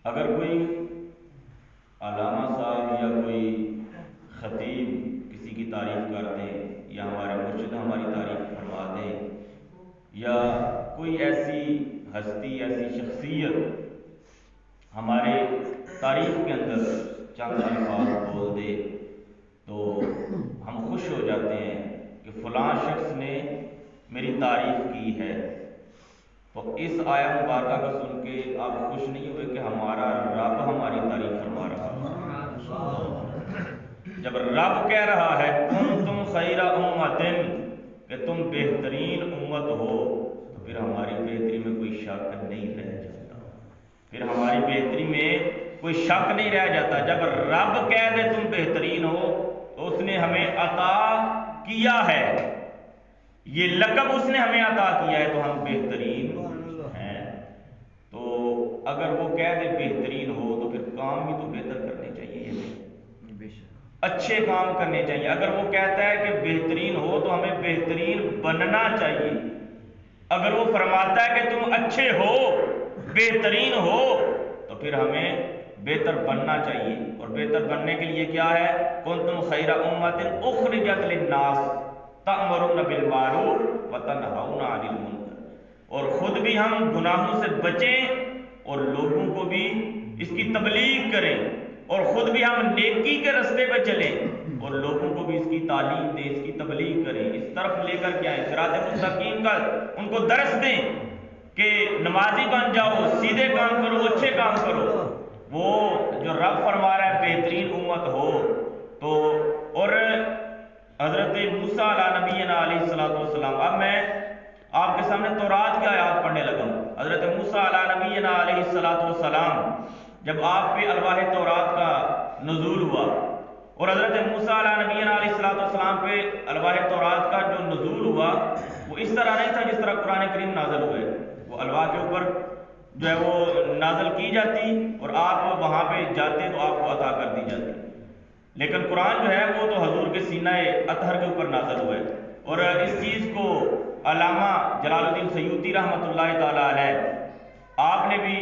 اگر کوئی علامہ صاحب یا کوئی خطیب کسی کی تعریف کر دیں یا ہمارے مرشد ہماری تعریف فرما دیں یا کوئی ایسی ہستی ایسی شخصیت ہمارے تعریف کے اندر چند الفاظ بول دے تو ہم خوش ہو جاتے ہیں کہ فلاں شخص نے میری تعریف کی ہے. تو اس آیا مبارکہ کو سن کے آپ خوش نہیں ہوئے کہ ہمارا رب ہماری تعریف فرما رہا ہے؟ جب رب کہہ رہا ہے کنتم خیر امۃ کہ تم بہترین امت ہو تو پھر ہماری بہتری میں کوئی شک نہیں رہ جاتا. پھر ہماری بہتری میں کوئی شک نہیں رہ جاتا. جب رب کہہ دے تم بہترین ہو تو اس نے ہمیں عطا کیا ہے, یہ لقب اس نے ہمیں عطا کیا ہے تو ہم بہترین ہیں. تو اگر وہ کہہ دے بہترین ہو تو پھر کام بھی تو بہتر کرنے چاہیے, اچھے کام کرنے چاہیے. اگر وہ کہتا ہے کہ بہترین ہو تو ہمیں بہترین بننا چاہیے. اگر وہ فرماتا ہے کہ تم اچھے ہو بہترین ہو تو پھر ہمیں بہتر بننا چاہیے. اور بہتر بننے کے لیے کیا ہے؟ کنتم خیر امۃ اخرجت للناس تأمرون بالمعروف وتنہون عن المنکر. اور خود بھی ہم گناہوں سے بچیں اور لوگوں کو بھی اس کی تبلیغ کریں, اور خود بھی ہم نیکی کے راستے پہ چلیں اور لوگوں کو بھی اس کی تعلیم دیں, اس کی تبلیغ کریں, اس طرف لے کر کے آئیں, صراط مستقیم کا ان کو درس دیں کہ نمازی بن جاؤ, سیدھے کام کرو, اچھے کام کرو. وہ جو رب فرما رہا ہے بہترین امت ہو تو. اور حضرت موسیٰ علیہ نبینا علیہ الصلوۃ والسلام, اب میں آپ کے سامنے تورات کی آیات پڑھنے لگا ہوں. حضرت موسیٰ علیہ نبینا علیہ الصلوۃ والسلام جب آپ پہ الواح تورات کا نزول ہوا, اور حضرت موسیٰ علیہ نبینا علیہ الصلوۃ والسلام پہ الواح تورات کا جو نزول ہوا وہ اس طرح نہیں تھا جس طرح قرآن کریم نازل ہوئے. وہ الواح کے اوپر جو ہے وہ نازل کی جاتی اور آپ وہاں پہ جاتے تو آپ کو عطا کر دی جاتی. لیکن قرآن جو ہے وہ تو حضور کے سینہ اطہر کے اوپر نازل ہوئے. اور اس چیز کو علامہ جلال الدین سیوطی رحمۃ اللہ تعالی علیہ آپ نے بھی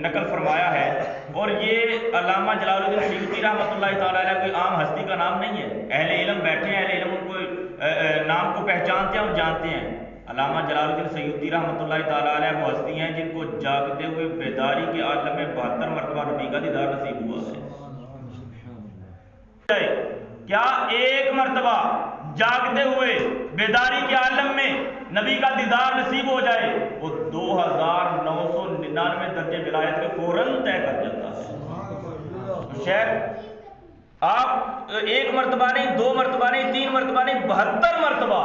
نقل فرمایا ہے. اور یہ علامہ جلال الدین سیوطی رحمۃ اللہ تعالی علیہ کوئی عام ہستی کا نام نہیں ہے. اہل علم بیٹھے ہیں, اہل علم ان کو نام کو پہچانتے ہیں اور جانتے ہیں. علامہ جلال الدین سیوطی رحمۃ اللہ تعالی علیہ وہ ہستی ہیں جن کو جاگتے ہوئے بیداری کے عالم میں 72 مرتبہ نبی کا دیدار نصیب ہوا ہے. کیا ایک مرتبہ جاگتے ہوئے بیداری کے عالم میں نبی کا دیدار نصیب ہو جائے وہ 2999 درجے ولایت کے فوراً طے کر جاتا ہے. شیخ آپ ایک مرتبہ نہیں, 2 مرتبہ نہیں, 3 مرتبہ نہیں, 72 مرتبہ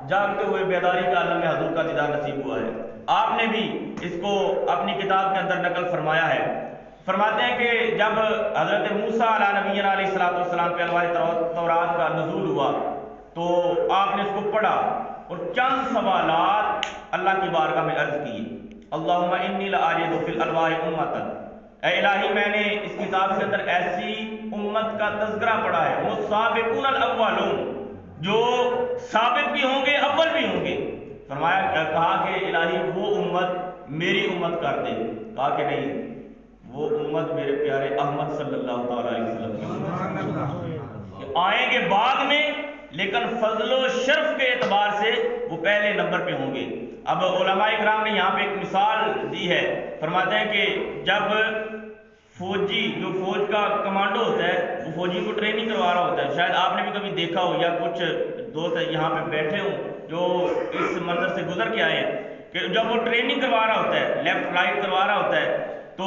جاگتے ہوئے بیداری کے عالم میں حضور کا دیدار نصیب ہوا ہے. آپ نے بھی اس کو اپنی کتاب کے اندر نقل فرمایا ہے. فرماتے ہیں کہ جب حضرت موسیٰ علیہ نبینا علیہ الصلوۃ والسلام پہ الواح تورات کا نزول ہوا تو آپ نے اس کو پڑھا اور چند سوالات اللہ کی بارگاہ میں عرض کیے. اللہم انی لاجد فی الالواح امۃ, اے الہی میں نے اس کتاب کے اندر ایسی امت کا تذکرہ پڑھا ہے وہ سابقون الاولون, جو سابق بھی ہوں گے اول بھی ہوں گے. فرمایا کہا کہ الہی وہ امت میری امت کر دے. کہا کہ نہیں, وہ امت میرے پیارے احمد صلی اللہ تعالی علیہ وسلم کی آئیں گے بعد میں, لیکن فضل و شرف کے اعتبار سے وہ پہلے نمبر پہ ہوں گے. اب علماء اکرام نے یہاں پہ ایک مثال دی ہے. فرماتے ہیں کہ جب فوجی جو فوج کا کمانڈو ہوتا ہے وہ فوجی کو ٹریننگ کروا رہا ہوتا ہے, شاید آپ نے بھی کبھی دیکھا ہو یا کچھ دوست یہاں پہ بیٹھے ہوں جو اس منظر سے گزر کے آئے ہیں کہ جب وہ ٹریننگ کروا رہا ہوتا ہے, لیفٹ رائٹ کروا رہا ہوتا ہے, تو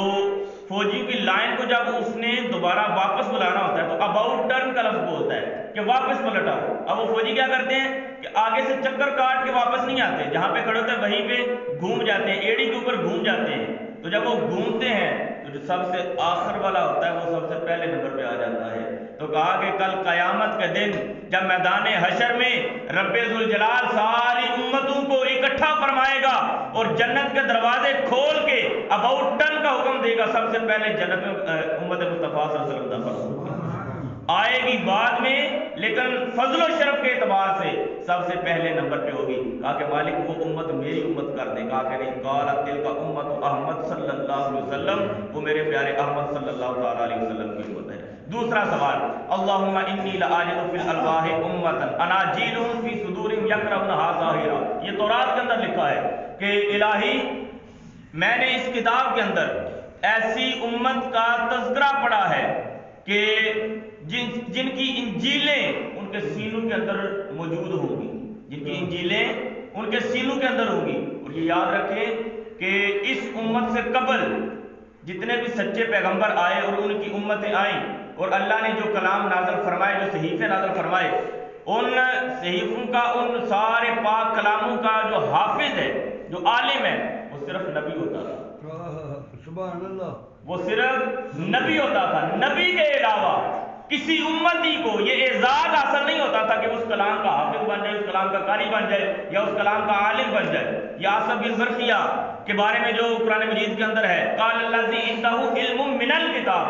فوجی کی لائن کو جب اس نے دوبارہ واپس بلانا ہوتا ہے تو اباؤٹ ٹرن کا لفظ بولتا ہے کہ واپس پلٹ آؤ. اب وہ فوجی کیا کرتے ہیں کہ آگے سے چکر کاٹ کے واپس نہیں آتے, جہاں پہ کھڑے ہوتے ہیں وہیں پہ گھوم جاتے ہیں, ایڑی کے اوپر گھوم جاتے ہیں. تو جب وہ گھومتے ہیں تو جو سب سے آخر والا ہوتا ہے وہ سب سے پہلے نمبر پہ آ جاتا ہے. تو کہا کہ کل قیامت کے دن جب میدان حشر میں رب ذوالجلال ساری امتوں کو اکٹھا فرمائے گا اور جنت کے دروازے کھول کے اباؤٹ ٹرن کا حکم دے گا, سب سے پہلے جنت میں امت مصطفیٰ صلی اللہ علیہ وسلم آئے گی بعد میں, لیکن فضل و شرف کے اعتبار سے سب سے پہلے نمبر پہ ہوگی. کہا کہ مالک وہ امت میری امت کر دے. کہا کہ نہیں، قالت تلک امت احمد صلی اللہ علیہ وسلم، وہ میرے پیارے احمد صلی اللہ تعالیٰ علیہ وسلم کی امت ہے. دوسرا سوال، اللہم انی لآجد فی الالواح امتا اناجیلہم فی صدورہم یقرؤونہا ظاہرا. یہ تورات کے اندر لکھا ہے کہ الہی میں نے اس کتاب کے اندر ایسی امت کا تذکرہ پڑھا ہے کہ جن کی انجیلیں ان کے سینوں کے اندر موجود ہوں گی، جن کی انجیلیں ان کے سینوں کے اندر ہوں گی. اور یہ یاد رکھیں کہ اس امت سے قبل جتنے بھی سچے پیغمبر آئے اور ان کی امتیں آئیں، اور اللہ نے جو کلام نازل فرمائے، جو صحیفے نازل فرمائے، ان صحیفوں کا، ان سارے پاک کلاموں کا جو حافظ ہے، جو عالم ہے، وہ صرف نبی ہوتا تھا. سبحان اللہ. وہ صرف نبی ہوتا تھا. نبی کے علاوہ کسی امتی کو یہ اعزاز حاصل نہیں ہوتا تھا کہ اس کلام کا حافظ بن جائے، اس کلام کا قاری بن جائے، یا اس کلام کا عالم بن جائے. یا آصف بن برقیہ کے بارے میں جو قرآن مجید کے اندر ہے، قال الذی عندہ علم من الکتاب،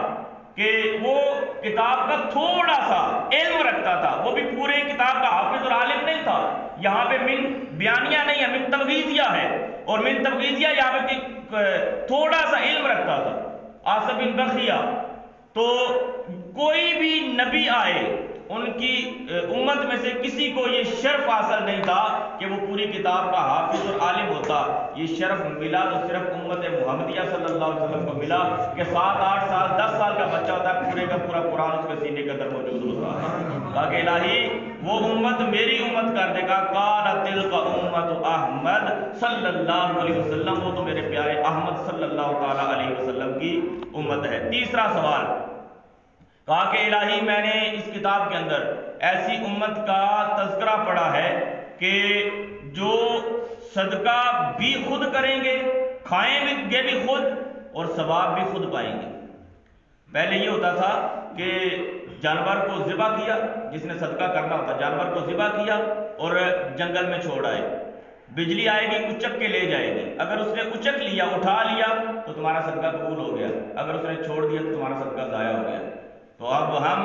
کہ وہ کتاب کا تھوڑا سا علم رکھتا تھا، وہ بھی پورے کتاب کا حافظ اور عالم نہیں تھا. یہاں پہ من بیانیہ نہیں ہے، من تبغیضیہ ہے، اور من تبغیضیہ یہاں پہ تھوڑا سا علم رکھتا تھا. آصف بن برقیہ. تو کوئی بھی نبی آئے ان کی امت میں سے کسی کو یہ شرف حاصل نہیں تھا کہ وہ پوری کتاب کا حافظ اور عالم ہوتا. یہ شرف ملا تو صرف امت محمدیہ صلی اللہ علیہ وسلم کو ملا کہ 7 8 سال 10 سال کا بچہ ہوتا ہے، پورے کا پورا قرآن اس کے سینے کے اندر موجود ہوتا ہے. کہا کہ الہی وہ امت میری امت کر دے گا. قالت تلک امت احمد صلی اللہ علیہ وسلم، وہ تو میرے پیارے احمد صلی اللہ تعالیٰ علیہ وسلم کی امت ہے. تیسرا سوال، کہا کہ الہی میں نے اس کتاب کے اندر ایسی امت کا تذکرہ پڑھا ہے کہ جو صدقہ بھی خود کریں گے، کھائیں گے بھی خود، اور ثواب بھی خود پائیں گے. پہلے یہ ہوتا تھا کہ جانور کو ذبح کیا، جس نے صدقہ کرنا ہوتا جانور کو ذبح کیا اور جنگل میں چھوڑ آئے، بجلی آئے گی اچک کے لے جائے گی. اگر اس نے اچک لیا، اٹھا لیا تو تمہارا صدقہ قبول ہو گیا، اگر اس نے چھوڑ دیا تو تمہارا صدقہ ضائع ہو گیا. تو اب ہم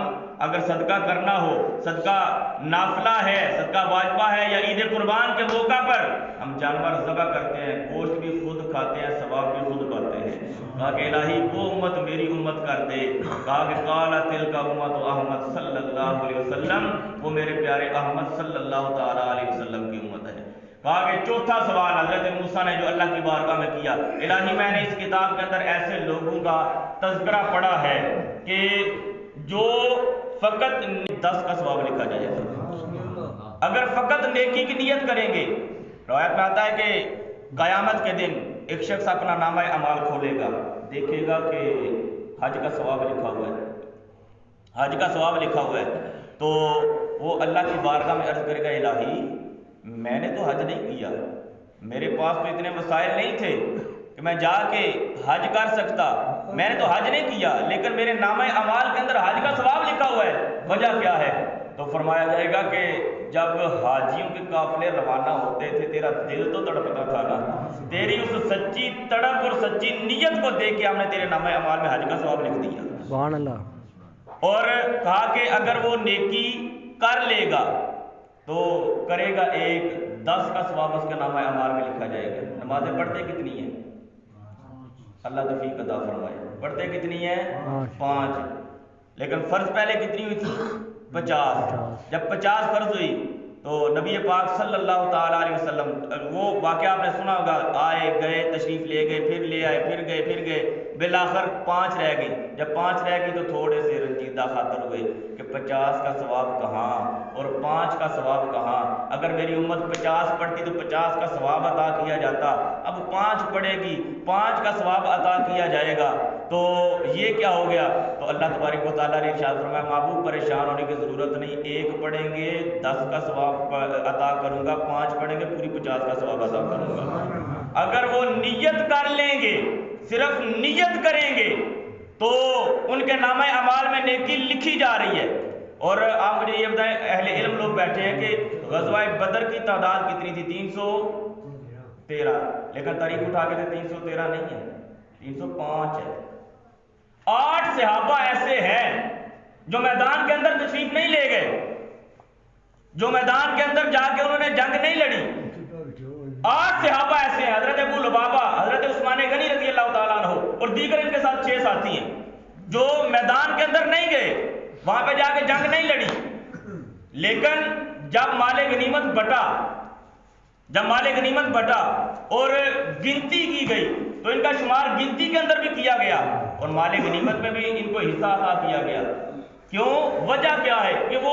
اگر صدقہ کرنا ہو، صدقہ نافلہ ہے، صدقہ واجبہ ہے، یا عید قربان کے موقع پر ہم جانور ذبح کرتے ہیں، گوشت بھی خود کھاتے ہیں، ثواب بھی خود پاتے ہیں. کہا کہ الہی وہ امت میری امت کر دے. کہا کہ قالت تلک امت احمد صلی اللہ علیہ وسلم، وہ میرے پیارے احمد صلی اللہ تعالیٰ علیہ وسلم کی امت ہے. کہا کہ چوتھا سوال حضرت موسیٰ نے جو اللہ کی بارگاہ میں کیا، الہی میں نے اس کتاب کے اندر ایسے لوگوں کا تذکرہ پڑھا ہے کہ جو فقط 10 کا ثواب لکھا جائے گا اگر فقط نیکی کی نیت کریں گے. روایت میں آتا ہے کہ قیامت کے دن ایک شخص اپنا نامہ اعمال کھولے گا، دیکھے گا کہ حج کا ثواب لکھا ہوا ہے، حج کا ثواب لکھا ہوا ہے. تو وہ اللہ کی بارگاہ میں عرض کرے گا، الہی میں نے تو حج نہیں کیا، میرے پاس تو اتنے مسائل نہیں تھے کہ میں جا کے حج کر سکتا، میں نے تو حج نہیں کیا، لیکن میرے نامہ اعمال کے اندر حج کا ثواب لکھا ہوا ہے، وجہ کیا ہے؟ تو فرمایا جائے گا کہ جب حاجیوں کے قافلے روانہ ہوتے تھے تیرا دل تو تڑپتا تھا نا، تیری اس سچی تڑپ اور سچی نیت کو دیکھ کے ہم نے تیرے نامہ اعمال میں حج کا ثواب لکھ دیا. سبحان اللہ. اور کہا کہ اگر وہ نیکی کر لے گا تو کرے گا 10 کا ثواب اس کے نامہ اعمال میں لکھا جائے گا. نمازیں پڑھتے کتنی ہیں؟ اللہ توفیق عطا فرمائے. پڑھتے کتنی ہیں؟ 5. لیکن فرض پہلے کتنی ہوئی تھی؟ 50. جب 50 فرض ہوئی تو نبی پاک صلی اللہ تعالیٰ علیہ وسلم، وہ واقعہ آپ نے سنا ہوگا، آئے گئے، تشریف لے گئے، پھر لے آئے، پھر گئے، بالآخر 5 رہ گئی. جب 5 رہ گئی تو تھوڑے سے رنجیدہ خاطر ہوئے کہ 50 کا ثواب کہاں اور 5 کا ثواب کہاں. اگر میری امت 50 پڑھتی تو 50 کا ثواب عطا کیا جاتا، اب 5 پڑھے گی، 5 کا ثواب عطا کیا جائے گا، تو یہ کیا ہو گیا؟ تو اللہ تبارک و تعالیٰ نے ارشاد فرمایا، محبوب پریشان ہونے کی ضرورت نہیں، 1 پڑھیں گے 10 کا ثواب عطا کروں گا، 5 پڑھیں گے پوری 50 کا ثواب عطا کروں گا. اگر وہ نیت کر لیں گے، صرف نیت کریں گے تو ان کے نامہ اعمال میں نیکی لکھی جا رہی ہے. اور آپ مجھے یہ بتائیں، اہل علم لوگ بیٹھے ہیں کہ غزوہ بدر کی تعداد کتنی تھی؟ 313. لیکن تاریخ اٹھا کے 313 نہیں ہے، 305 ہے. 8 صحابہ ایسے ہیں جو میدان کے اندر تشریف نہیں لے گئے، جو میدان کے اندر جا کے انہوں نے جنگ نہیں لڑی. 8 صحابہ ایسے ہیں، حضرت ابو لبابہ، حضرت عثمان غنی رضی اللہ تعالیٰ عنہ اور دیگر ان کے ساتھ 6 ساتھی ہیں جو میدان کے اندر نہیں گئے، وہاں پہ جا کے جنگ نہیں لڑی. لیکن جب مال غنیمت بٹا اور گنتی کی گئی تو ان کا شمار گنتی کے اندر بھی کیا گیا اور مال غنیمت میں بھی ان کو حصہ عطا کیا گیا. کیوں؟ وجہ کیا ہے کہ وہ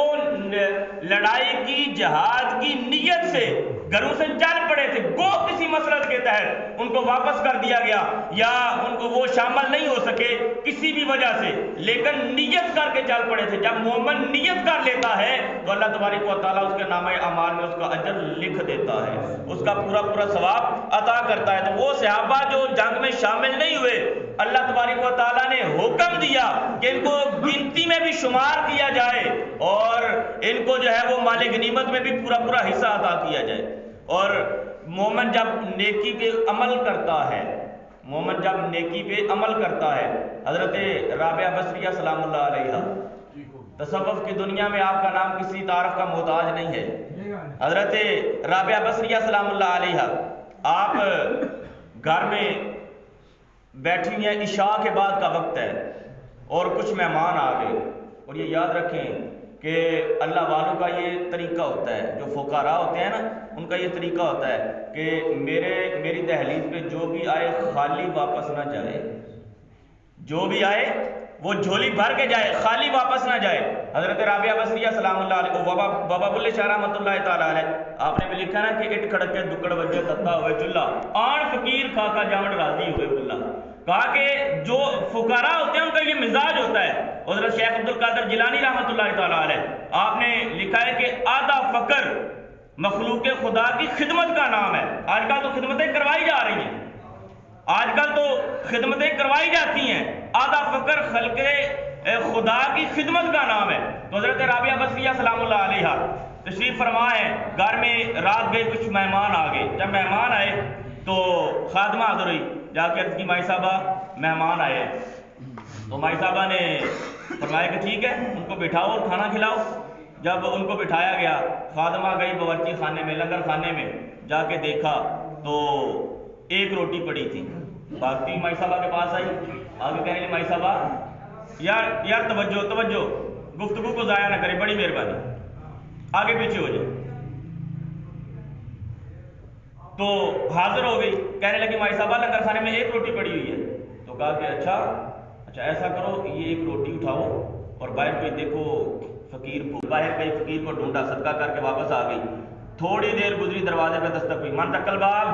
لڑائی کی، جہاد کی نیت سے گھروں سے چل پڑے تھے. گو کسی مسلط کے تحت ان کو واپس کر دیا گیا یا ان کو وہ شامل نہیں ہو سکے کسی بھی وجہ سے، لیکن نیت کر کے چل پڑے تھے. جب مومن نیت کر لیتا ہے تو اللہ تبارک و تعالیٰ اس کے نامہ اعمال میں اس کا اجر لکھ دیتا ہے، اس کا پورا ثواب عطا کرتا ہے. تو وہ صحابہ جو جنگ میں شامل نہیں ہوئے، اللہ تبارک و تعالیٰ نے حکم دیا کہ ان کو گنتی میں بھی شمار کیا جائے اور ان کو جو ہے وہ مال غنیمت میں بھی پورا حصہ عطا کیا جائے. اور مومن جب نیکی پہ عمل کرتا ہے، حضرت رابعہ بصریہ سلام اللہ علیہ، تصوف کی دنیا میں آپ کا نام کسی تعارف کا محتاج نہیں ہے. حضرت رابعہ بصریہ سلام اللہ علیہ آپ گھر میں بیٹھی ہوئی ہیں، عشاء کے بعد کا وقت ہے اور کچھ مہمان آ گئے. اور یہ یاد رکھیں کہ اللہ والوں کا یہ طریقہ ہوتا ہے، جو فقراء ہوتے ہیں نا، ان کا یہ طریقہ ہوتا ہے کہ میری دہلیز پہ جو بھی آئے خالی واپس نہ جائے، جو بھی آئے وہ جھولی بھر کے جائے، خالی واپس نہ جائے. حضرت رابعہ بصریہ سلام اللہ علیہ، بابا بلے شاہ رحمۃ اللہ تعالیٰ علیہ، آپ نے بھی لکھا نا کہ اٹ کھڑک کے دکڑ وجہ تتا ہوئے چولہا آن فقیر خاکا جامن راضی ہوئے بلّہ. کہا کہ جو فقراء ہوتے ہیں ان کا یہ مزاج ہوتا ہے. حضرت شیخ عبد القادر جیلانی رحمۃ اللہ تعالیٰ علیہ آپ نے لکھا ہے کہ آدھا فقر مخلوق خدا کی خدمت کا نام ہے. آج کل تو خدمتیں کروائی جا رہی ہیں، جاتی ہیں. آدھا فقر خلق خدا کی خدمت کا نام ہے. تو حضرت رابعہ بصریہ سلام اللہ علیہ تشریف فرما ہے، گھر میں رات گئے، کچھ مہمان آ گئے. جب مہمان آئے تو خادمہ حاضر ہوئی، جا کے عرض کی مائی صاحبہ مہمان آئے. تو مائی صاحبہ نے فرمایا کہ ٹھیک ہے، ان کو بٹھاؤ اور کھانا کھلاؤ. جب ان کو بٹھایا گیا، خادمہ گئی باورچی خانے میں، لنگر خانے میں جا کے دیکھا تو 1 روٹی پڑی تھی. بھاگتی مائی صاحبہ کے پاس آئی، آگے کہنے لگی مائی صاحبہ یار توجہ، گفتگو کو ضائع نہ کرے، بڑی مہربانی، آگے پیچھے ہو جائے. تو حاضر ہو گئی، کہنے لگی مائی صاحبہ لنگر خانے میں 1 روٹی پڑی ہوئی ہے. تو کہا کہ اچھا ایسا کرو، یہ 1 روٹی اٹھاؤ اور باہر کوئی دیکھو فقیر کو، باہر کئی فقیر کو ڈھونڈا، صدقہ کر کے واپس آ گئی. تھوڑی دیر گزری، دروازے پہ دستک ہوئی. من تکل باب،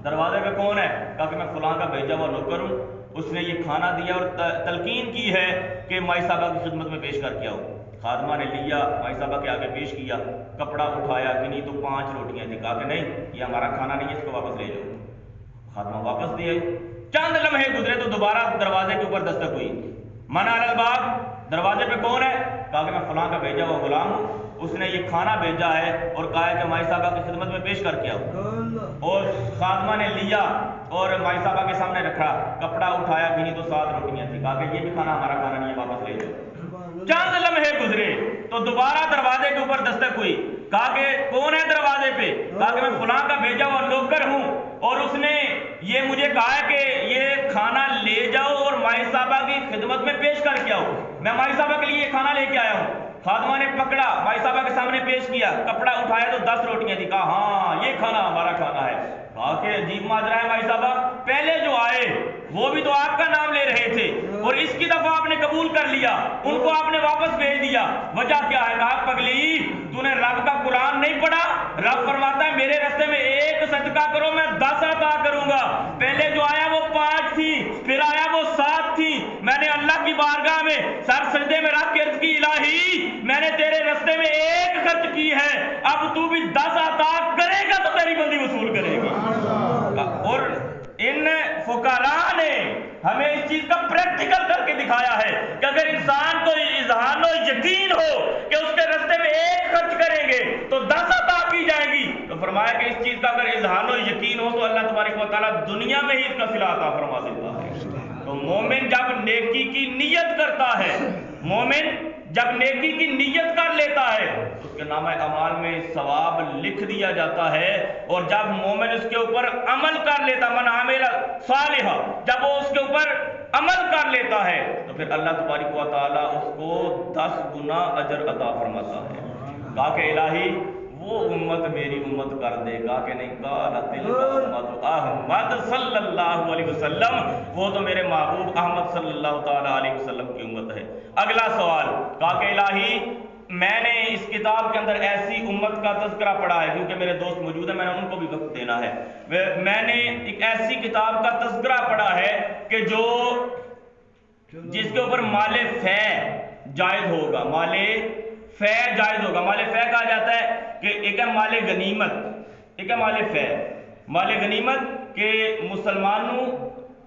دروازے پہ کون ہے؟ کہا کہ میں فلاں کا بھیجا ہوا نوکر ہوں، اس نے یہ کھانا دیا اور تلقین کی ہے کہ مائی صاحبہ کی خدمت میں پیش کر کے آؤ. خادمہ نے لیا، مائی صاحبہ کے آگے پیش کیا، کپڑا اٹھایا، گنی تو 5 روٹیاں تھیں. کہا کہ نہیں، یہ ہمارا کھانا نہیں ہے، اس کو واپس لے جاؤ. خادمہ واپس دیے. چند لمحے گزرے تو دوبارہ دروازے کے اوپر دستک ہوئی. من علی الباب، دروازے پہ کون ہے؟ کہا کہ میں فلاں کا بھیجا ہوا غلام ہوں، اس نے یہ کھانا بھیجا ہے اور کہا ہے کہ مائی صاحبہ کی خدمت میں پیش کر کے آؤ. اور خادمہ نے لیا اور مائی صاحبہ کے سامنے رکھا، کپڑا اٹھایا، گنی تو 7 روٹیاں تھیں. کہا کہ یہ بھی کھانا ہمارا کھانا نہیں ہے، واپس لے جاؤ. چند لمحے گزرے تو دوبارہ دروازے کے اوپر دستک ہوئی. کہا کہ کون ہے دروازے پہ؟ کہا کہ میں فلاں کا بھیجا ہوا نوکر ہوں اور اس نے یہ مجھے کہا ہے کہ یہ کھانا لے جاؤ اور مائی صاحبہ کی خدمت میں پیش کر کے آؤ. میں مائی صاحبہ کے لیے یہ کھانا لے کے آیا ہوں. خادمہ نے پکڑا، مائی صاحبہ کے سامنے پیش کیا، کپڑا اٹھایا تو 10 روٹیاں تھی. کہا ہاں یہ کھانا ہمارا کھانا ہے. کہا کہ عجیب ماجرا ہے مائی صاحبہ، پہلے جو آئے وہ بھی تو آپ کا نام لے رہے تھے اور اس کی دفعہ آپ نے قبول کر لیا، ان کو آپ نے واپس بھیج دیا، وجہ کیا ہے؟ کہا پگلی تو نے رب کا قرآن نہیں پڑھا؟ رب فرماتا ہے میرے راستے میں 1 صدقہ کرو میں 10 عطا کروں گا. پہلے جو آیا وہ 5 تھی، پھر آیا وہ 7 تھی. میں نے اللہ کی بارگاہ میں سر سجدے میں رکھ کے عرض کی الہی میں نے تیرے راستے میں 1 خرچ کی ہے، اب تو بھی 10 عطا کرے گا تو تیری بندی وصول کرے گی. اور ان فقراء نے ہمیں اس چیز کا پریکٹیکل کر کے دکھایا ہے کہ اگر انسان کو اذہان و یقین ہو کہ اس کے راستے میں 1 خرچ کریں گے تو 10 عطا کی جائے گی، تو فرمایا کہ اس چیز کا اگر اذہان و یقین ہو تو اللہ تبارک و تعالیٰ دنیا میں ہی اس کا صلہ عطا فرما دیتا ہے. تو مومن جب نیکی کی نیت کرتا ہے، مومن جب نیکی کی نیت کر لیتا ہے اس کے نامہ اعمال میں ثواب لکھ دیا جاتا ہے، اور جب مومن اس کے اوپر عمل کر لیتا، من عمل صالحا، جب وہ اس کے اوپر عمل کر لیتا ہے تو پھر اللہ تبارک و تعالیٰ اس کو 10 گنا اجر عطا فرماتا ہے۔ کہا کہ الہی وہ امت میری امت کر دے گا کہ نہیں؟ قال تلک امت احمد صلی اللہ علیہ وسلم، وہ تو میرے محبوب احمد صلی اللہ تعالیٰ علیہ وسلم کی امت ہے۔ اگلا سوال، کہا کہ الہی میں نے اس کتاب کے اندر ایسی امت کا تذکرہ پڑھا ہے، کیونکہ میرے دوست موجود ہیں، میں نے ان کو بھی وقت دینا ہے، میں نے ایک ایسی کتاب کا تذکرہ پڑھا ہے کہ جو جس کے اوپر مال فے جائز ہوگا، مال فے جائز ہوگا۔ مال فے کہا جاتا ہے کہ ایک ہے مال غنیمت، ایک ہے مال فے۔ مال غنیمت کہ مسلمانوں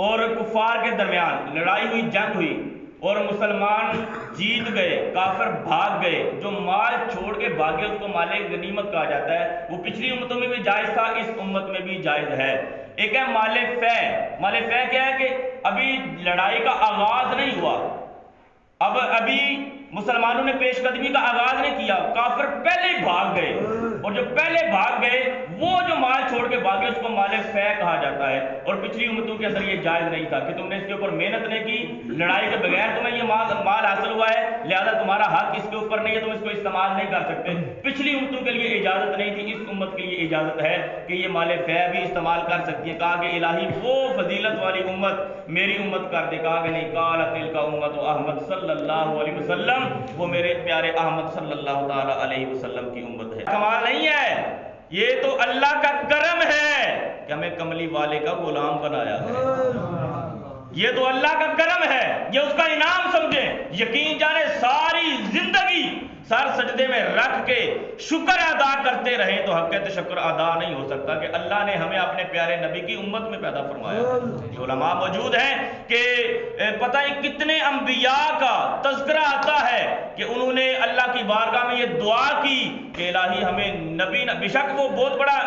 اور کفار کے درمیان لڑائی ہوئی، جنگ ہوئی اور مسلمان جیت گئے، کافر بھاگ گئے، جو مال چھوڑ کے بھاگے اس کو مال غنیمت کہا جاتا ہے۔ وہ پچھلی امتوں میں بھی جائز تھا، اس امت میں بھی جائز ہے۔ ایک ہے مال فے۔ مال فے کیا ہے کہ ابھی لڑائی کا آغاز نہیں ہوا، ابھی مسلمانوں نے پیش قدمی کا آغاز نہیں کیا، کافر پہلے ہی بھاگ گئے، اور جو پہلے بھاگ گئے وہ جو مال چھوڑ کے بھاگے اس کو مال فے کہا جاتا ہے۔ اور پچھلی امتوں کے اندر یہ جائز نہیں تھا کہ تم نے اس کے اوپر محنت نہیں کی، لڑائی کے بغیر تمہیں یہ مال حاصل ہوا ہے، لہذا تمہارا حق اس کے اوپر نہیں ہے، تم اس کو استعمال نہیں کر سکتے۔ پچھلی امتوں کے لیے اجازت نہیں تھی، اس امت کے لیے اجازت ہے کہ یہ مال فے بھی استعمال کر سکتی ہے۔ کہا کہ الہی وہ فضیلت والی امت میری امت کر دے۔ کہا کہ نہیں، قال تلک امت احمد صلی اللہ علیہ وسلم، وہ میرے پیارے احمد صلی اللہ تعالی علیہ وسلم کی امت ہے۔ کمال نہیں ہے، یہ تو اللہ کا کرم ہے کہ ہمیں کملی والے کا غلام بنایا ہے، یہ تو اللہ کا کرم ہے، یہ اس کا انعام سمجھیں۔ یقین جانے ساری زندگی سر سجدے میں رکھ کے شکر ادا کرتے رہیں تو حق تشکر ادا نہیں ہو سکتا کہ اللہ نے ہمیں اپنے پیارے نبی کی امت میں پیدا فرمایا۔ علماء موجود ہیں کہ پتہ ہی کتنے انبیاء کا تذکرہ آتا ہے کہ انہوں نے اللہ کی بارگاہ میں یہ دعا کی کہ الہی ہمیں نبی، بے شک وہ بہت بڑا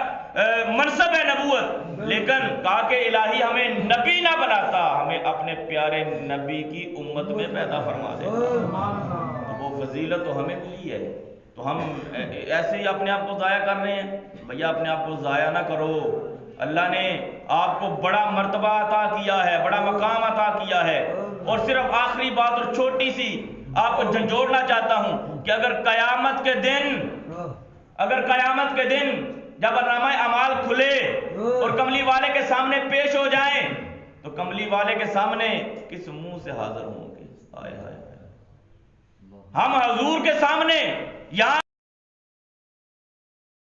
منصب ہے نبوت، لیکن کہا کہ الہی ہمیں نبی نہ بناتا، ہمیں اپنے پیارے نبی کی امت میں پیدا فرما دے۔ وہ فضیلت تو ہمیں ملی ہے، تو ہم ایسے ہی اپنے آپ کو ضائع کر رہے ہیں؟ بھیا اپنے آپ کو ضائع نہ کرو، اللہ نے آپ کو بڑا مرتبہ عطا کیا ہے، بڑا مقام عطا کیا ہے۔ اور صرف آخری بات اور چھوٹی سی آپ کو جھنجھوڑنا چاہتا ہوں کہ اگر قیامت کے دن جب نامہ اعمال کھلے اور کملی والے کے سامنے پیش ہو جائیں تو کملی والے کے سامنے کس منہ سے حاضر ہوں گے؟ ہم حضور کے سامنے یہاں